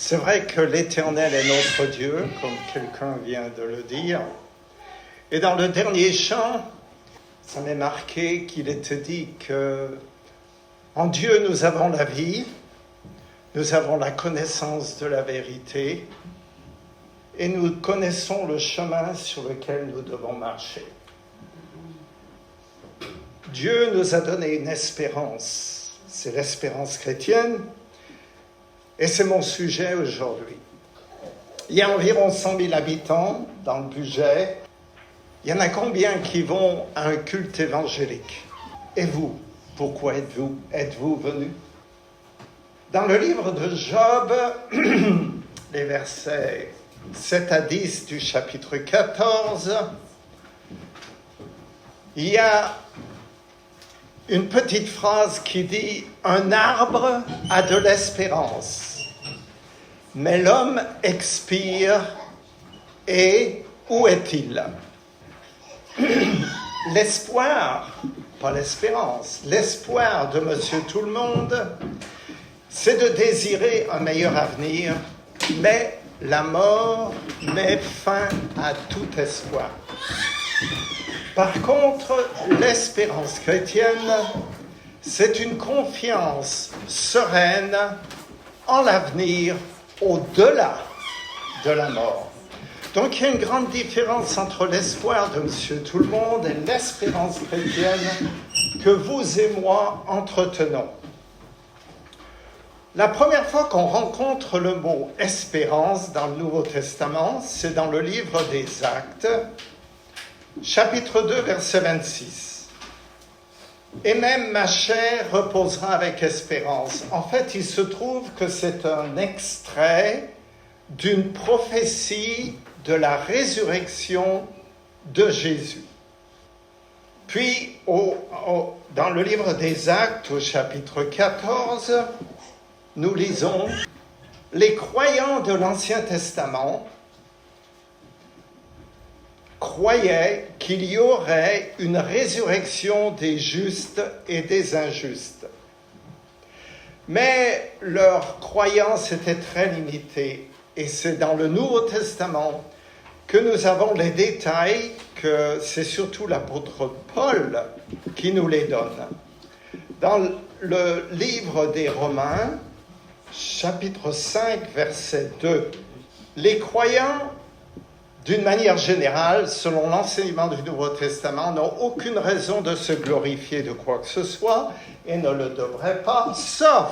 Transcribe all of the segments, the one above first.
C'est vrai que l'Éternel est notre Dieu, comme quelqu'un vient de le dire. Et dans le dernier chant, ça m'est marqué qu'il était dit que en Dieu nous avons la vie, nous avons la connaissance de la vérité et nous connaissons le chemin sur lequel nous devons marcher. Dieu nous a donné une espérance, c'est l'espérance chrétienne, et c'est mon sujet aujourd'hui. Il y a environ 100 000 habitants dans le budget. Il y en a combien qui vont à un culte évangélique? Et vous, pourquoi êtes-vous venus? Dans le livre de Job, les versets 7 à 10 du chapitre 14, il y a une petite phrase qui dit « Un arbre a de l'espérance, mais l'homme expire, et où est-il ?» L'espoir, pas l'espérance, l'espoir de Monsieur Tout-le-Monde, c'est de désirer un meilleur avenir, mais la mort met fin à tout espoir. Par contre, l'espérance chrétienne, c'est une confiance sereine en l'avenir au-delà de la mort. Donc il y a une grande différence entre l'espoir de Monsieur Tout-le-Monde et l'espérance chrétienne que vous et moi entretenons. La première fois qu'on rencontre le mot « espérance » dans le Nouveau Testament, c'est dans le livre des Actes, chapitre 2, verset 26. « Et même ma chair reposera avec espérance. » En fait, il se trouve que c'est un extrait d'une prophétie de la résurrection de Jésus. Puis, dans le livre des Actes, au chapitre 14, nous lisons « Les croyants de l'Ancien Testament croyaient qu'il y aurait une résurrection des justes et des injustes. Mais leur croyance était très limitée. Et c'est dans le Nouveau Testament que nous avons les détails, que c'est surtout l'apôtre Paul qui nous les donne. Dans le livre des Romains, chapitre 5, verset 2, les croyants, d'une manière générale, selon l'enseignement du Nouveau Testament, n'ont aucune raison de se glorifier de quoi que ce soit et ne le devraient pas, sauf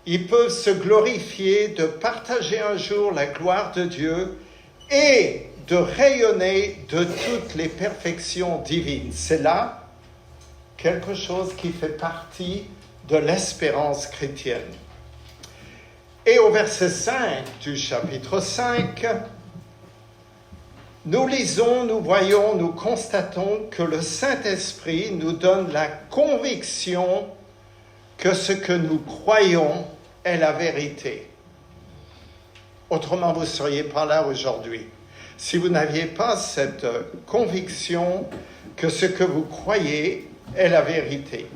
ils peuvent se glorifier de partager un jour la gloire de Dieu et de rayonner de toutes les perfections divines. C'est là quelque chose qui fait partie de l'espérance chrétienne. Et au verset 5 du chapitre 5, nous lisons, nous voyons, nous constatons que le Saint-Esprit nous donne la conviction que ce que nous croyons est la vérité. Autrement, vous ne seriez pas là aujourd'hui. Si vous n'aviez pas cette conviction que ce que vous croyez est la vérité.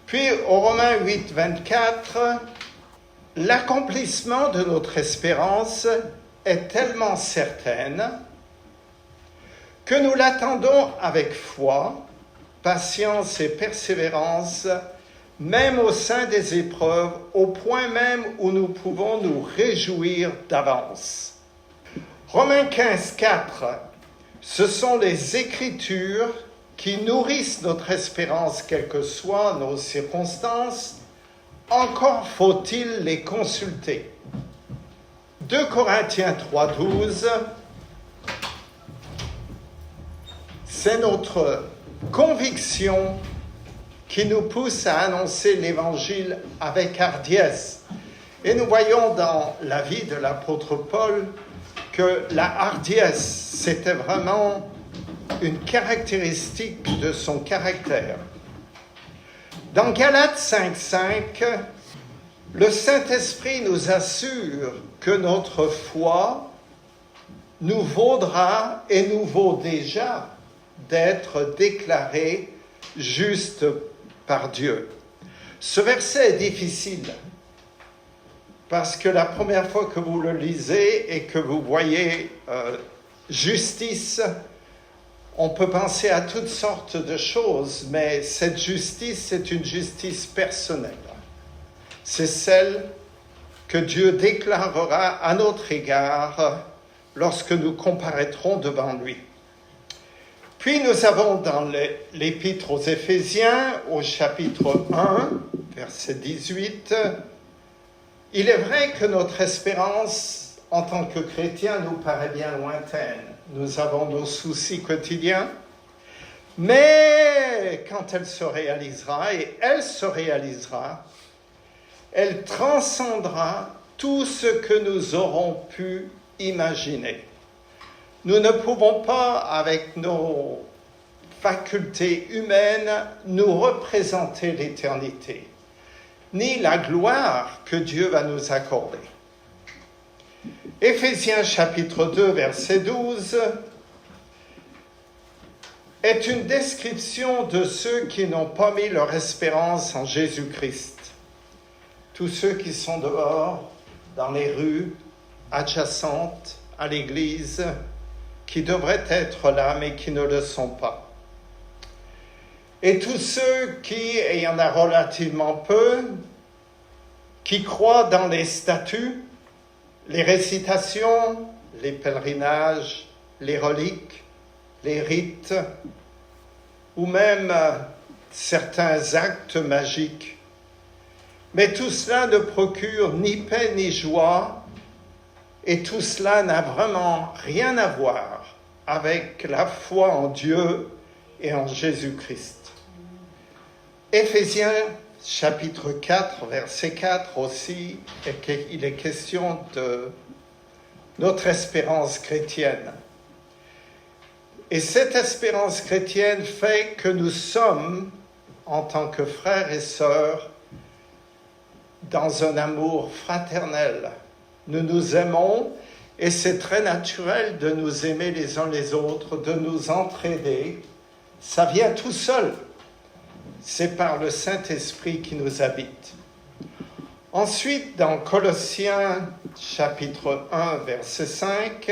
Puis, au Romains 8, 24, l'accomplissement de notre espérance est tellement certaine que nous l'attendons avec foi, patience et persévérance, même au sein des épreuves, au point même où nous pouvons nous réjouir d'avance. Romains 15, 4, ce sont les Écritures qui nourrissent notre espérance, quelles que soient nos circonstances. Encore faut-il les consulter. 2 Corinthiens 3, 12, c'est notre conviction qui nous pousse à annoncer l'Évangile avec hardiesse. Et nous voyons dans la vie de l'apôtre Paul que la hardiesse, c'était vraiment une caractéristique de son caractère. Dans Galates 5.5, le Saint-Esprit nous assure que notre foi nous vaudra et nous vaut déjà d'être déclarés justes par Dieu. Ce verset est difficile parce que la première fois que vous le lisez et que vous voyez justice, on peut penser à toutes sortes de choses, mais cette justice, c'est une justice personnelle. C'est celle que Dieu déclarera à notre égard lorsque nous comparaîtrons devant lui. Puis nous avons dans l'Épître aux Éphésiens, au chapitre 1, verset 18, « Il est vrai que notre espérance en tant que chrétiens nous paraît bien lointaine. Nous avons nos soucis quotidiens, mais quand elle se réalisera, et elle se réalisera, elle transcendra tout ce que nous aurons pu imaginer. Nous ne pouvons pas, avec nos facultés humaines, nous représenter l'éternité, ni la gloire que Dieu va nous accorder. Éphésiens chapitre 2, verset 12, est une description de ceux qui n'ont pas mis leur espérance en Jésus-Christ. Tous ceux qui sont dehors, dans les rues adjacentes à l'église, qui devraient être là, mais qui ne le sont pas. Et tous ceux qui, et il y en a relativement peu, qui croient dans les statuts, les récitations, les pèlerinages, les reliques, les rites, ou même certains actes magiques. Mais tout cela ne procure ni paix ni joie, et tout cela n'a vraiment rien à voir avec la foi en Dieu et en Jésus-Christ. Éphésiens chapitre 4, verset 4 aussi, il est question de notre espérance chrétienne. Et cette espérance chrétienne fait que nous sommes, en tant que frères et sœurs, dans un amour fraternel. Nous nous aimons et c'est très naturel de nous aimer les uns les autres, de nous entraider. Ça vient tout seul. C'est par le Saint-Esprit qui nous habite. Ensuite, dans Colossiens chapitre 1, verset 5,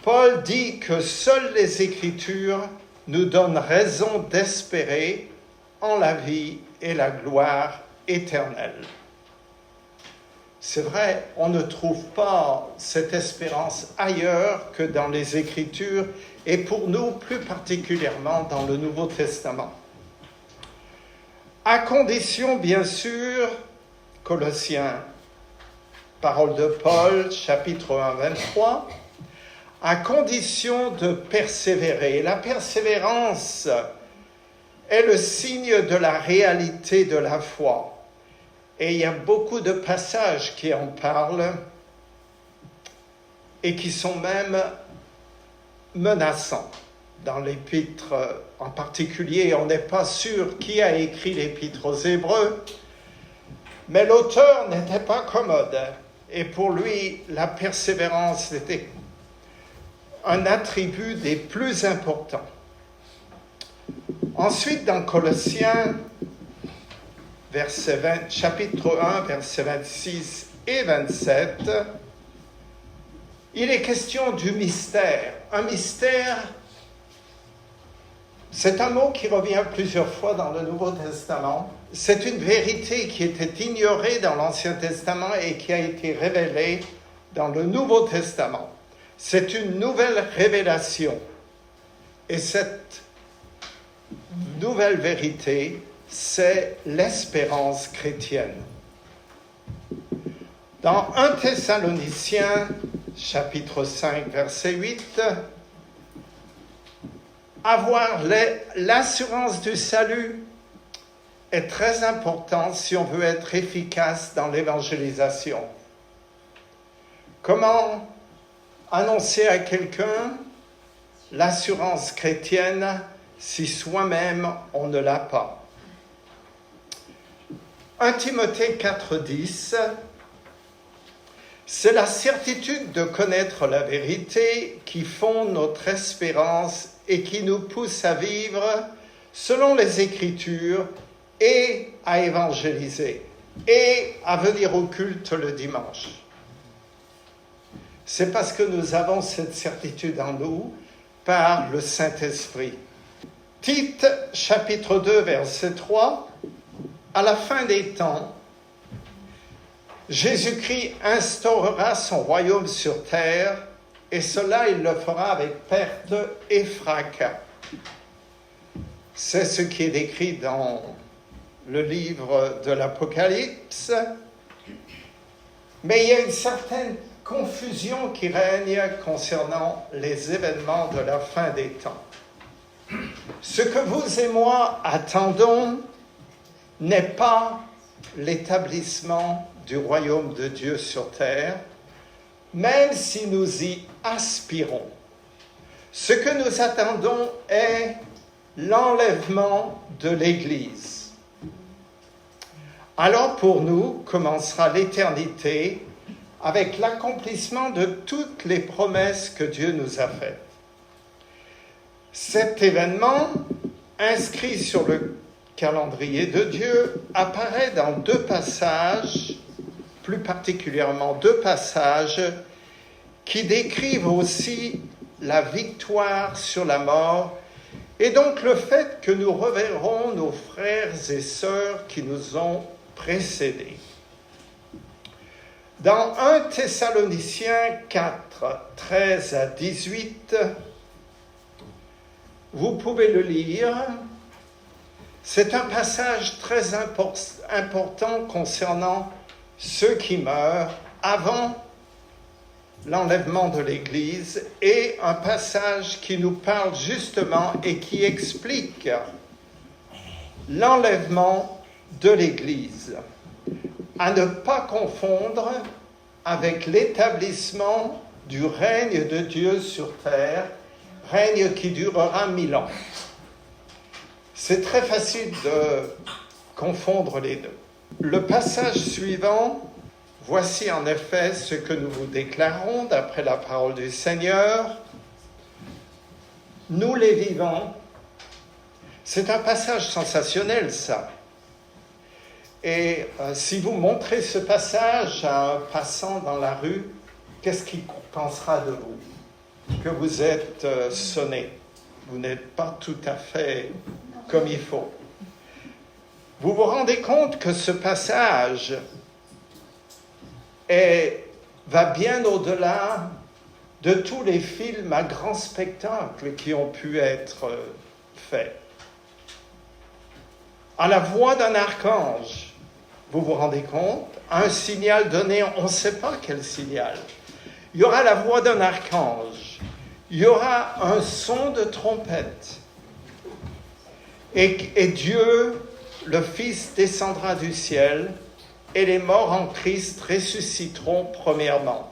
Paul dit que seules les Écritures nous donnent raison d'espérer en la vie et la gloire éternelle. C'est vrai, on ne trouve pas cette espérance ailleurs que dans les Écritures et pour nous plus particulièrement dans le Nouveau Testament. À condition, bien sûr, Colossiens, parole de Paul, chapitre 1, 23, à condition de persévérer. La persévérance est le signe de la réalité de la foi. Et il y a beaucoup de passages qui en parlent et qui sont même menaçants. Dans l'épître en particulier, on n'est pas sûr qui a écrit l'épître aux Hébreux, mais l'auteur n'était pas commode. Et pour lui, la persévérance était un attribut des plus importants. Ensuite, dans Colossiens, chapitre 1, versets 26 et 27, il est question du mystère. Un mystère, c'est un mot qui revient plusieurs fois dans le Nouveau Testament. C'est une vérité qui était ignorée dans l'Ancien Testament et qui a été révélée dans le Nouveau Testament. C'est une nouvelle révélation. Et cette nouvelle vérité, c'est l'espérance chrétienne. Dans 1 Thessaloniciens, chapitre 5, verset 8, avoir l'assurance du salut est très important si on veut être efficace dans l'évangélisation. Comment annoncer à quelqu'un l'assurance chrétienne si soi-même on ne l'a pas? 1 Timothée 4,10, c'est la certitude de connaître la vérité qui fonde notre espérance et qui nous pousse à vivre selon les Écritures et à évangéliser. et à venir au culte le dimanche. C'est parce que nous avons cette certitude en nous par le Saint-Esprit. Tite, chapitre 2, verset 3, à la fin des temps, Jésus-Christ instaurera son royaume sur terre, et cela il le fera avec perte et fracas. C'est ce qui est décrit dans le livre de l'Apocalypse. Mais il y a une certaine confusion qui règne concernant les événements de la fin des temps. Ce que vous et moi attendons n'est pas l'établissement du royaume de Dieu sur terre, même si nous y aspirons. Ce que nous attendons est l'enlèvement de l'Église. Alors pour nous commencera l'éternité avec l'accomplissement de toutes les promesses que Dieu nous a faites. Cet événement, inscrit sur le calendrier de Dieu, apparaît dans deux passages, plus particulièrement deux passages, qui décrivent aussi la victoire sur la mort et donc le fait que nous reverrons nos frères et sœurs qui nous ont précédés. Dans 1 Thessaloniciens 4, 13 à 18, vous pouvez le lire. C'est un passage très important concernant ceux qui meurent avant l'enlèvement de l'Église et un passage qui nous parle justement et qui explique l'enlèvement de l'Église. À ne pas confondre avec l'établissement du règne de Dieu sur terre, règne qui durera 1000 ans. C'est très facile de confondre les deux. Le passage suivant, voici en effet ce que nous vous déclarons d'après la parole du Seigneur. Nous les vivants. C'est un passage sensationnel, ça. Et si vous montrez ce passage à un passant dans la rue, qu'est-ce qu'il pensera de vous? Que vous êtes sonné. Vous n'êtes pas tout à fait comme il faut. Vous vous rendez compte que ce passage va bien au-delà de tous les films à grand spectacle qui ont pu être faits. À la voix d'un archange, vous vous rendez compte, un signal donné, on ne sait pas quel signal. Il y aura la voix d'un archange, il y aura un son de trompette, et Dieu, le Fils, descendra du ciel, et les morts en Christ ressusciteront premièrement.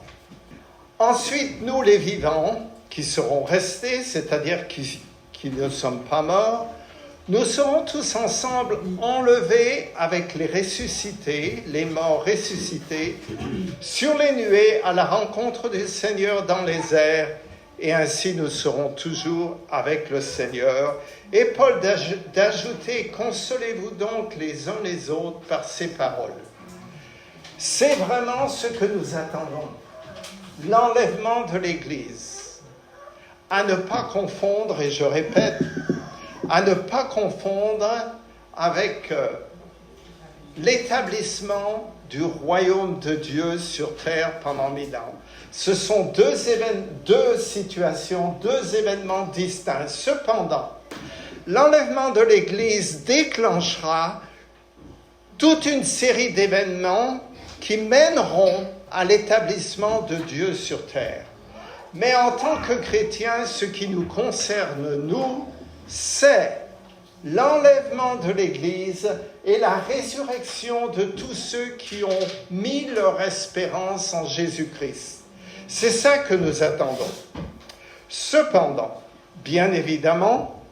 Ensuite, nous les vivants, qui serons restés, c'est-à-dire qui ne sommes pas morts, nous serons tous ensemble enlevés avec les ressuscités, les morts ressuscités, sur les nuées à la rencontre du Seigneur dans les airs, et ainsi nous serons toujours avec le Seigneur. Et Paul d'ajouter, consolez-vous donc les uns les autres par ces paroles. C'est vraiment ce que nous attendons, l'enlèvement de l'Église. À ne pas confondre, et je répète, à ne pas confondre avec l'établissement du royaume de Dieu sur terre pendant 1000 ans. Ce sont deux situations, deux événements distincts. Cependant, l'enlèvement de l'Église déclenchera toute une série d'événements qui mèneront à l'établissement de Dieu sur terre. Mais en tant que chrétiens, ce qui nous concerne, nous, c'est l'enlèvement de l'Église et la résurrection de tous ceux qui ont mis leur espérance en Jésus-Christ. C'est ça que nous attendons. Cependant, bien évidemment,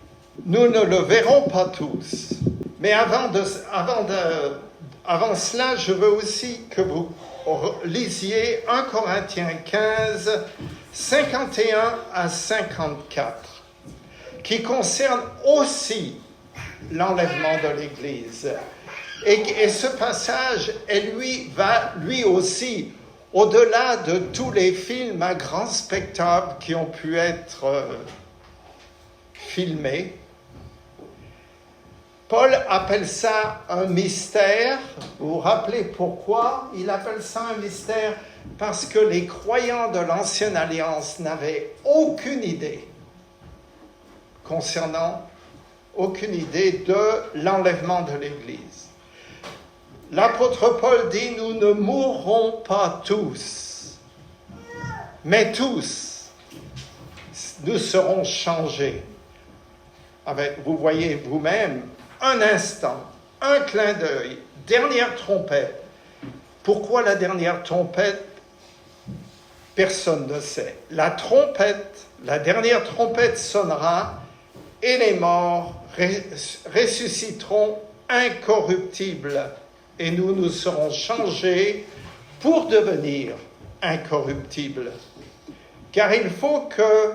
nous ne le verrons pas tous. Mais avant cela, je veux aussi que vous lisiez 1 Corinthiens 15, 51 à 54, qui concerne aussi l'enlèvement de l'Église. Et ce passage, va lui aussi, au-delà de tous les films à grand spectacle qui ont pu être filmés. Paul appelle ça un mystère. Vous vous rappelez pourquoi il appelle ça un mystère? Parce que les croyants de l'Ancienne Alliance n'avaient aucune idée de l'enlèvement de l'Église. L'apôtre Paul dit, nous ne mourrons pas tous, mais tous, nous serons changés. Vous voyez vous-même, un instant, un clin d'œil, dernière trompette. Pourquoi la dernière trompette? Personne ne sait. La dernière trompette sonnera et les morts ressusciteront incorruptibles et nous serons changés pour devenir incorruptibles. Car il faut que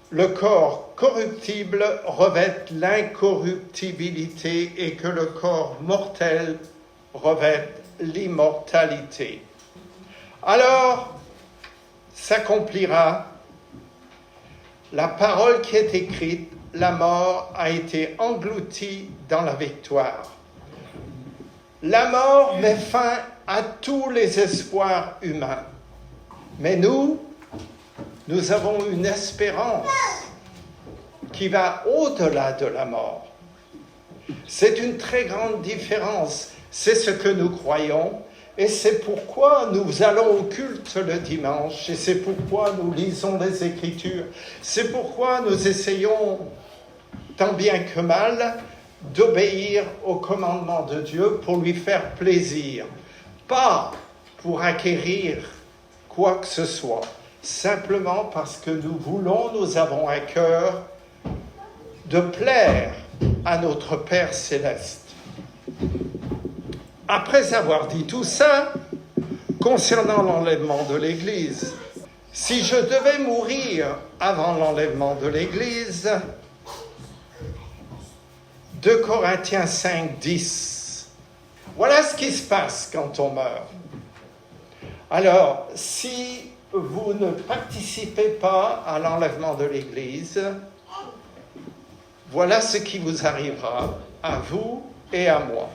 le corps corruptible revête l'incorruptibilité et que le corps mortel revête l'immortalité. Alors s'accomplira la parole qui est écrite, la mort a été engloutie dans la victoire. La mort met fin à tous les espoirs humains. Mais nous avons une espérance qui va au-delà de la mort. C'est une très grande différence. C'est ce que nous croyons. Et c'est pourquoi nous allons au culte le dimanche, et c'est pourquoi nous lisons les Écritures, c'est pourquoi nous essayons, tant bien que mal, d'obéir au commandement de Dieu pour lui faire plaisir, pas pour acquérir quoi que ce soit, simplement parce que nous avons à cœur de plaire à notre Père céleste. Après avoir dit tout ça, concernant l'enlèvement de l'Église, si je devais mourir avant l'enlèvement de l'Église, 2 Corinthiens 5, 10. Voilà ce qui se passe quand on meurt. Alors, si vous ne participez pas à l'enlèvement de l'Église, voilà ce qui vous arrivera, à vous et à moi.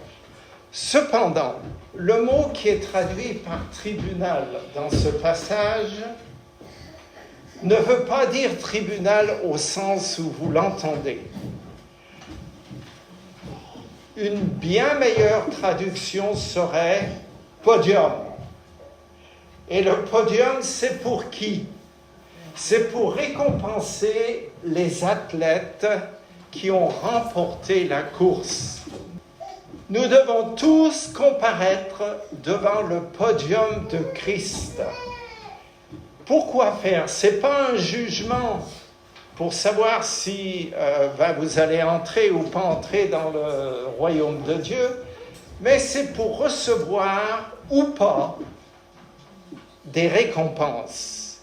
Cependant, le mot qui est traduit par tribunal dans ce passage ne veut pas dire tribunal au sens où vous l'entendez. Une bien meilleure traduction serait podium. Et le podium, c'est pour qui? C'est pour récompenser les athlètes qui ont remporté la course. Nous devons tous comparaître devant le podium de Christ. Pourquoi faire? Ce n'est pas un jugement pour savoir si vous allez entrer ou pas entrer dans le royaume de Dieu, mais c'est pour recevoir ou pas des récompenses.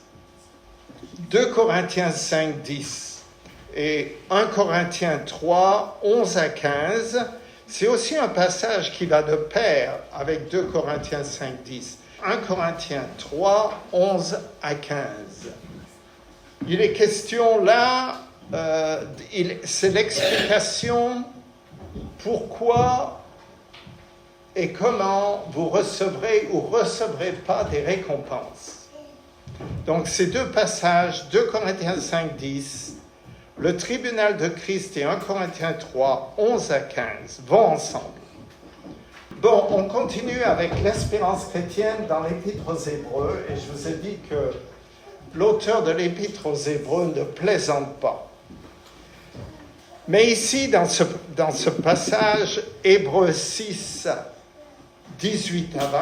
2 Corinthiens 5, 10 et 1 Corinthiens 3, 11 à 15, c'est aussi un passage qui va de pair avec 2 Corinthiens 5, 10. 1 Corinthiens 3, 11 à 15. Il est question là, c'est l'explication pourquoi et comment vous recevrez ou recevrez pas des récompenses. Donc ces deux passages, 2 Corinthiens 5, 10, le tribunal de Christ et 1 Corinthiens 3, 11 à 15 vont ensemble. Bon, on continue avec l'espérance chrétienne dans l'Épître aux Hébreux, et je vous ai dit que l'auteur de l'Épître aux Hébreux ne plaisante pas. Mais ici, dans ce passage, Hébreux 6, 18 à 20,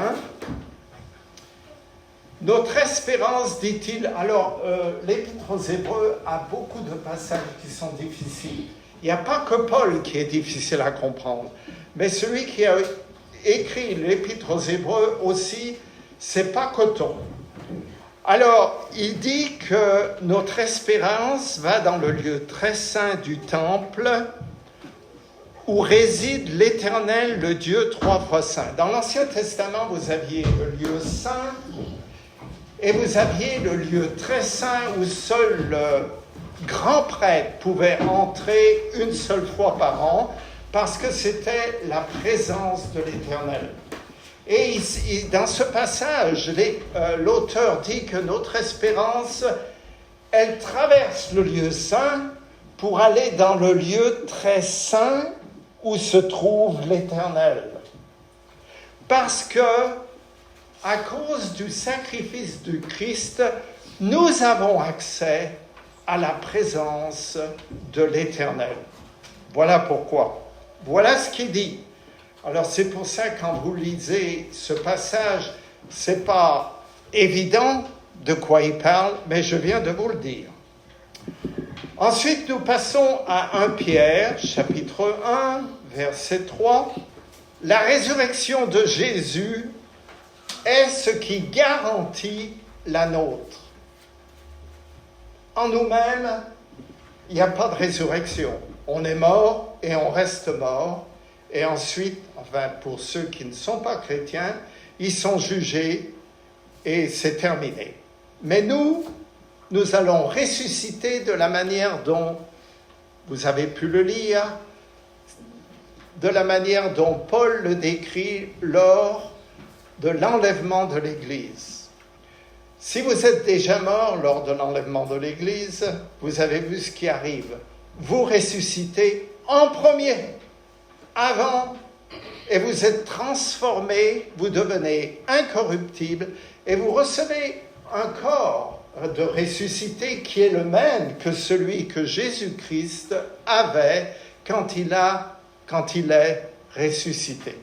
notre espérance, dit-il, alors l'Épître aux Hébreux a beaucoup de passages qui sont difficiles. Il n'y a pas que Paul qui est difficile à comprendre, mais celui qui a écrit l'Épître aux Hébreux aussi, c'est pas coton. Alors, il dit que notre espérance va dans le lieu très saint du temple, où réside l'Éternel, le Dieu trois fois saint. Dans l'Ancien Testament, vous aviez le lieu saint et vous aviez le lieu très saint où seul le grand prêtre pouvait entrer une seule fois par an parce que c'était la présence de l'Éternel. Et dans ce passage, l'auteur dit que notre espérance, elle traverse le lieu saint pour aller dans le lieu très saint où se trouve l'Éternel. Parce que, à cause du sacrifice du Christ, nous avons accès à la présence de l'Éternel. Voilà pourquoi. Voilà ce qu'il dit. Alors c'est pour ça que quand vous lisez ce passage, c'est pas évident de quoi il parle, mais je viens de vous le dire. Ensuite, nous passons à 1 Pierre, chapitre 1, verset 3. La résurrection de Jésus est ce qui garantit la nôtre. En nous-mêmes, il n'y a pas de résurrection. On est mort et on reste mort. Et ensuite, enfin, pour ceux qui ne sont pas chrétiens, ils sont jugés et c'est terminé. Mais nous allons ressusciter de la manière dont vous avez pu le lire, de la manière dont Paul le décrit lors de l'enlèvement de l'Église. Si vous êtes déjà mort lors de l'enlèvement de l'Église, vous avez vu ce qui arrive. Vous ressuscitez en premier, avant, et vous êtes transformés, vous devenez incorruptibles, et vous recevez un corps de ressuscité qui est le même que celui que Jésus-Christ avait quand il est ressuscité.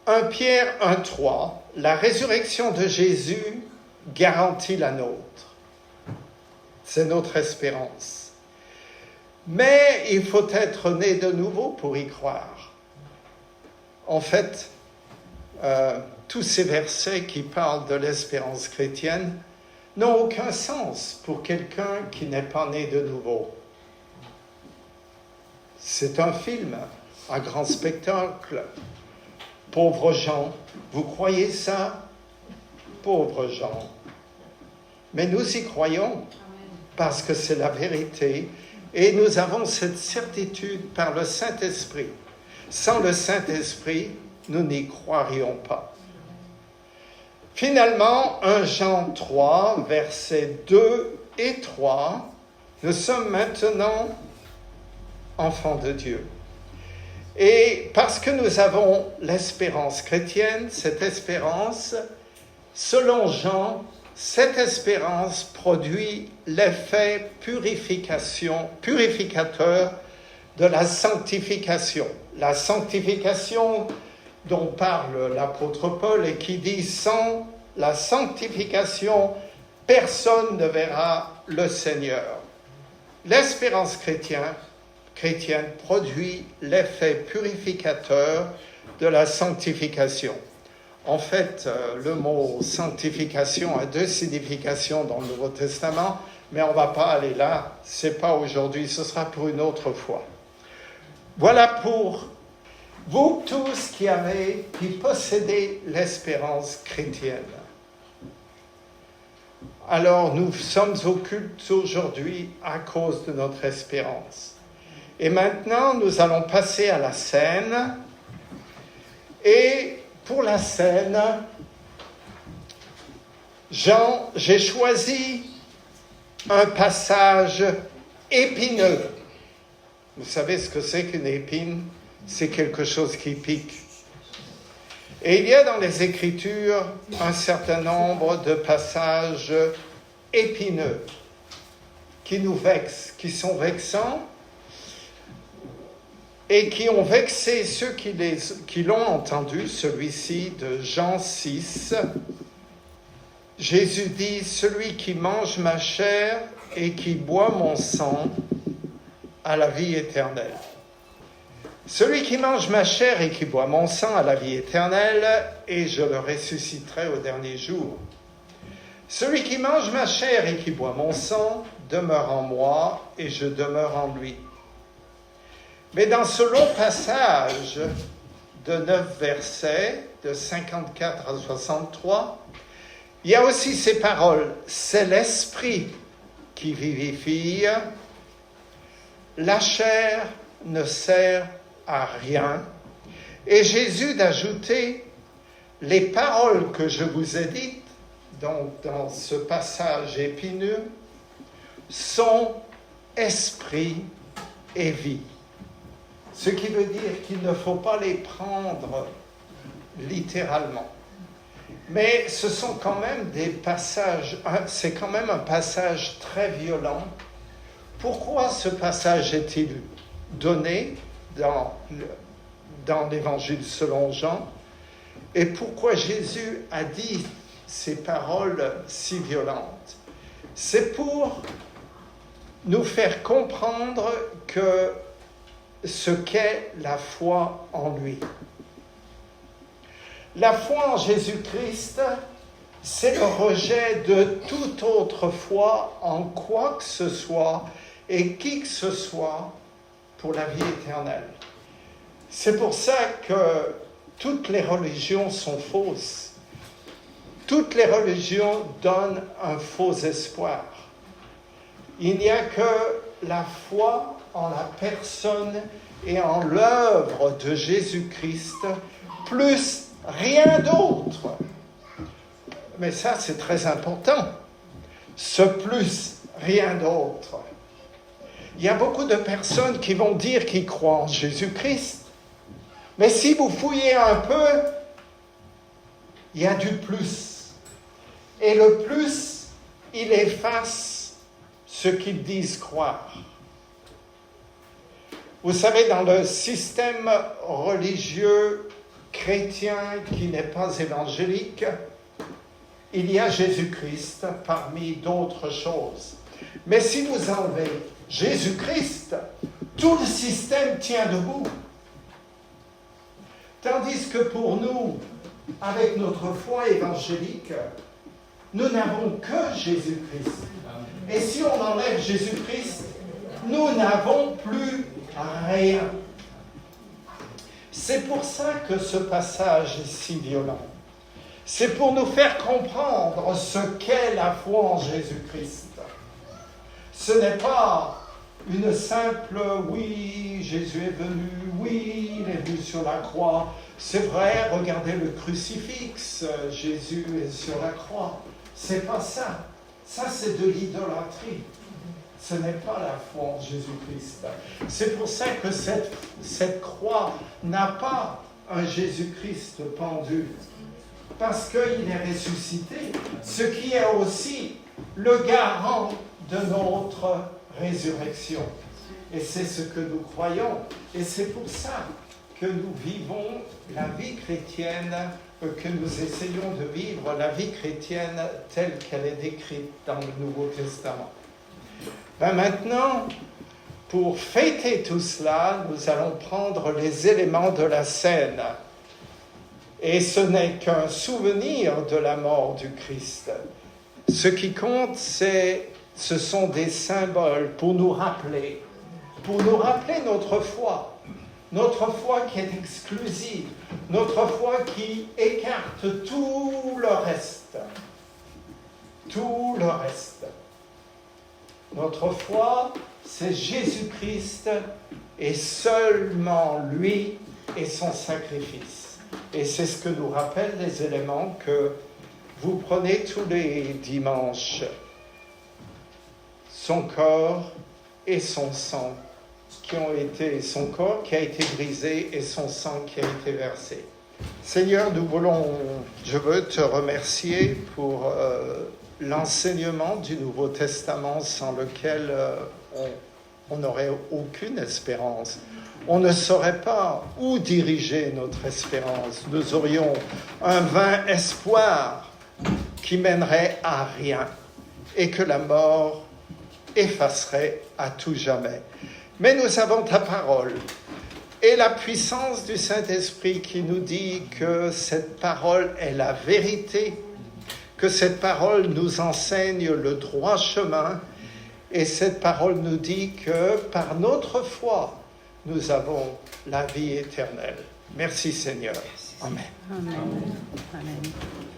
1 Pierre 1,3, la résurrection de Jésus garantit la nôtre. C'est notre espérance. Mais il faut être né de nouveau pour y croire. En fait, tous ces versets qui parlent de l'espérance chrétienne n'ont aucun sens pour quelqu'un qui n'est pas né de nouveau. C'est un film, un grand spectacle. Pauvres gens, vous croyez ça? Pauvres gens. Mais nous y croyons parce que c'est la vérité et nous avons cette certitude par le Saint-Esprit. Sans le Saint-Esprit, nous n'y croirions pas. Finalement, 1 Jean 3, versets 2 et 3, nous sommes maintenant enfants de Dieu. Et parce que nous avons l'espérance chrétienne, cette espérance, selon Jean, cette espérance produit l'effet purificateur de la sanctification. La sanctification dont parle l'apôtre Paul et qui dit « Sans la sanctification, personne ne verra le Seigneur ». L'espérance chrétienne produit l'effet purificateur de la sanctification. En fait, le mot sanctification a deux significations dans le Nouveau Testament, mais on ne va pas aller là, ce n'est pas aujourd'hui, ce sera pour une autre fois. Voilà pour vous tous qui possédez l'espérance chrétienne. Alors, nous sommes au culte aujourd'hui à cause de notre espérance. Et maintenant, nous allons passer à la scène. Et pour la scène, j'ai choisi un passage épineux. Vous savez ce que c'est qu'une épine? C'est quelque chose qui pique. Et il y a dans les Écritures un certain nombre de passages épineux qui nous vexent, qui sont vexants et qui ont vexé ceux qui l'ont entendu, celui-ci de Jean 6. Jésus dit « Celui qui mange ma chair et qui boit mon sang a la vie éternelle. Celui qui mange ma chair et qui boit mon sang a la vie éternelle, et je le ressusciterai au dernier jour. Celui qui mange ma chair et qui boit mon sang demeure en moi, et je demeure en lui. Mais dans ce long passage de 9 versets, de 54 à 63, il y a aussi ces paroles. C'est l'esprit qui vivifie. La chair ne sert à rien. Et Jésus d'ajouter, les paroles que je vous ai dites, donc dans ce passage épineux, sont esprit et vie. Ce qui veut dire qu'il ne faut pas les prendre littéralement. Mais ce sont quand même des passages, c'est quand même un passage très violent. Pourquoi ce passage est-il donné dans l'Évangile selon Jean? Et pourquoi Jésus a dit ces paroles si violentes? C'est pour nous faire comprendre que ce qu'est la foi en lui. La foi en Jésus-Christ, c'est le rejet de toute autre foi en quoi que ce soit et qui que ce soit pour la vie éternelle. C'est pour ça que toutes les religions sont fausses. Toutes les religions donnent un faux espoir. Il n'y a que la foi en la personne et en l'œuvre de Jésus-Christ, plus rien d'autre. Mais ça, c'est très important. Ce plus rien d'autre. Il y a beaucoup de personnes qui vont dire qu'ils croient en Jésus-Christ. Mais si vous fouillez un peu, il y a du plus. Et le plus, il efface ce qu'ils disent croire. Vous savez, dans le système religieux chrétien qui n'est pas évangélique, il y a Jésus-Christ parmi d'autres choses. Mais si vous enlevez Jésus-Christ, tout le système tient debout. Tandis que pour nous, avec notre foi évangélique, nous n'avons que Jésus-Christ. Et si on enlève Jésus-Christ, nous n'avons plus rien. C'est pour ça que ce passage est si violent. C'est pour nous faire comprendre ce qu'est la foi en Jésus-Christ. Ce n'est pas une simple « oui, Jésus est venu, oui, il est venu sur la croix ». C'est vrai, regardez le crucifix, Jésus est sur la croix. C'est pas ça. Ça, c'est de l'idolâtrie. Ce n'est pas la foi en Jésus-Christ. C'est pour ça que cette croix n'a pas un Jésus-Christ pendu. Parce qu'il est ressuscité, ce qui est aussi le garant de notre résurrection. Et c'est ce que nous croyons. Et c'est pour ça que nous vivons la vie chrétienne, que nous essayons de vivre la vie chrétienne telle qu'elle est décrite dans le Nouveau Testament. Maintenant, pour fêter tout cela, nous allons prendre les éléments de la scène. Et ce n'est qu'un souvenir de la mort du Christ. Ce qui compte, ce sont des symboles pour nous rappeler notre foi qui est exclusive, notre foi qui écarte tout le reste. Tout le reste. Notre foi, c'est Jésus-Christ et seulement lui et son sacrifice. Et c'est ce que nous rappellent les éléments que vous prenez tous les dimanches. Son corps et son sang son corps qui a été brisé et son sang qui a été versé. Seigneur, je veux te remercier pour l'enseignement du Nouveau Testament sans lequel on n'aurait aucune espérance. On ne saurait pas où diriger notre espérance. Nous aurions un vain espoir qui mènerait à rien et que la mort effacerait à tout jamais. Mais nous avons ta parole et la puissance du Saint-Esprit qui nous dit que cette parole est la vérité, que cette parole nous enseigne le droit chemin et cette parole nous dit que par notre foi, nous avons la vie éternelle. Merci Seigneur. Amen. Amen. Amen.